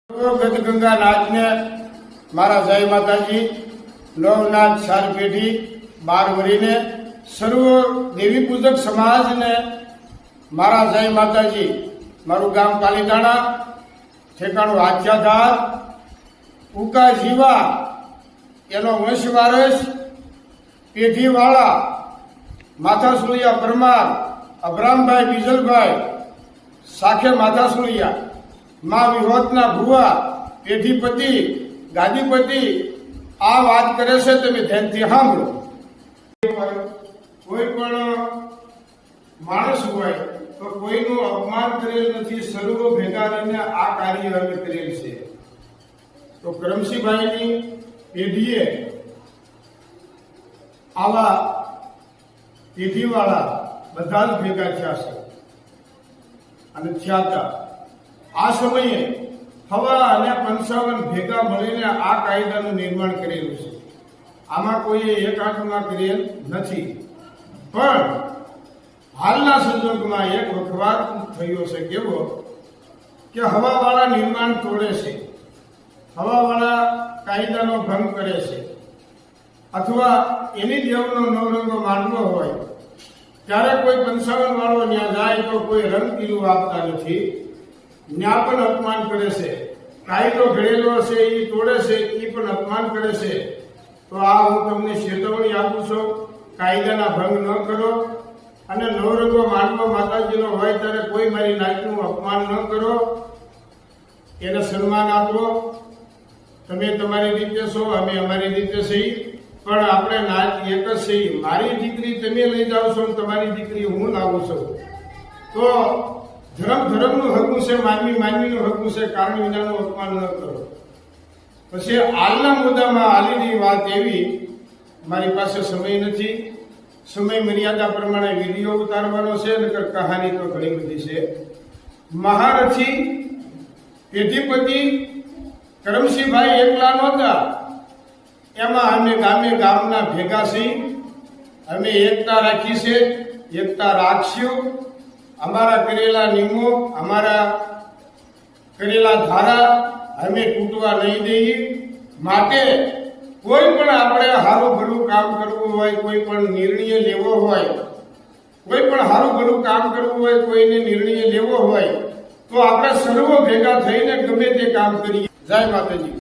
ગદગંગા નાથને મારા જય માતાજી, નવનાથ સાર પેઢી 12 વરીને સર્વ દેવી પૂજક સમાજને મારા જય માતાજી. મારું ગામ પાલીતાણા, ઠેકાણું હાથિયાધાર, ઉકા જીવા, એનો વંશવારસ પેઢીવાળા માથાસુળિયા પરમાર અભરામભાઈ બીજલભાઈ સાખે માથાસુળિયા, મા વિહોતના ભુવા પેઢીપતિ ગાદીપતિ આ વાત કરે છે. તમે ધ્યાનથી સાંભળો. કોઈ પણ માણસ હોય તો કોઈનું અપમાન કરેલ નથી. સર્વ ભેગા રહીને આ કાર્ય અમે કરેલ છે. તો કરમશીભાઈની પેઢીએ આવા પેઢીવાળા બધા જ ભેગા થયા છે અને થયા હતા. આ સમયે હવા અને 55 ભેગા મળીને આ કાયદાનું નિર્માણ કરેલું છે. આમાં કોઈએ એકાંતમાં કરેલ નથી. પણ હાલના સંજોગમાં એક વખવાદ થયો છે. કેવો કે હવાવાળા નિર્માણ તોડે છે, હવાવાળા કાયદાનો ભંગ કરે છે, અથવા એની દેવનો નવરંગો માનવો હોય ત્યારે કોઈ 55 વાળો ત્યાં જાય તો કોઈ રંગ પીલું આપતા નથી. ત્યાં પણ અપમાન કરે છે. કાયદો ઘડેલો છે એ તોડે છે, એ પણ અપમાન કરે છે. તો આ હું તમને ચેતવણી આપું છું, કાયદાના ભંગ ન કરો અને નવરંગો માનવો માતાજીનો હોય ત્યારે કોઈ મારી નાતનું અપમાન ન કરો, એને સન્માન આપો. તમે તમારી રીતે છો, અમે અમારી રીતે છીએ, પણ આપણે નાત એક જ છીએ. મારી દીકરી તમે લઈ જાઓ છો, તમારી દીકરી હું લાવું છું. તો ધર્મનું હકું છે, માનવીનું હકું છે. કારણ વિનાનું અપમાન ન કરો. પછી હાલના મુદ્દામાં હાલીની વાત એવી, મારી પાસે સમય નથી, સમય મર્યાદા પ્રમાણે વિડીયો ઉતારવાનો છે, નકર કહાની તો ઘણી બધી છે. મહારથી પેઢીપતિ કરમશીભાઈ એકલા નહોતા, એમાં અમે ગામના ભેગા છીએ. અમે એકતા રાખી છે, એકતા રાખશું. અમારા કરેલા નિયમો, અમારા કરેલા ધારા અમે તૂટવા નહીં દઈએ. માટે કોઈ પણ આપણે સારું ભલું કામ કરવું હોય, કોઈ પણ નિર્ણય લેવો હોય, કોઈ પણ સારું ભલું કામ કરવું હોય, કોઈને નિર્ણય લેવો હોય તો આપણે સર્વ ભેગા થઈને ગમે તે કામ કરીએ. જય માતાજી.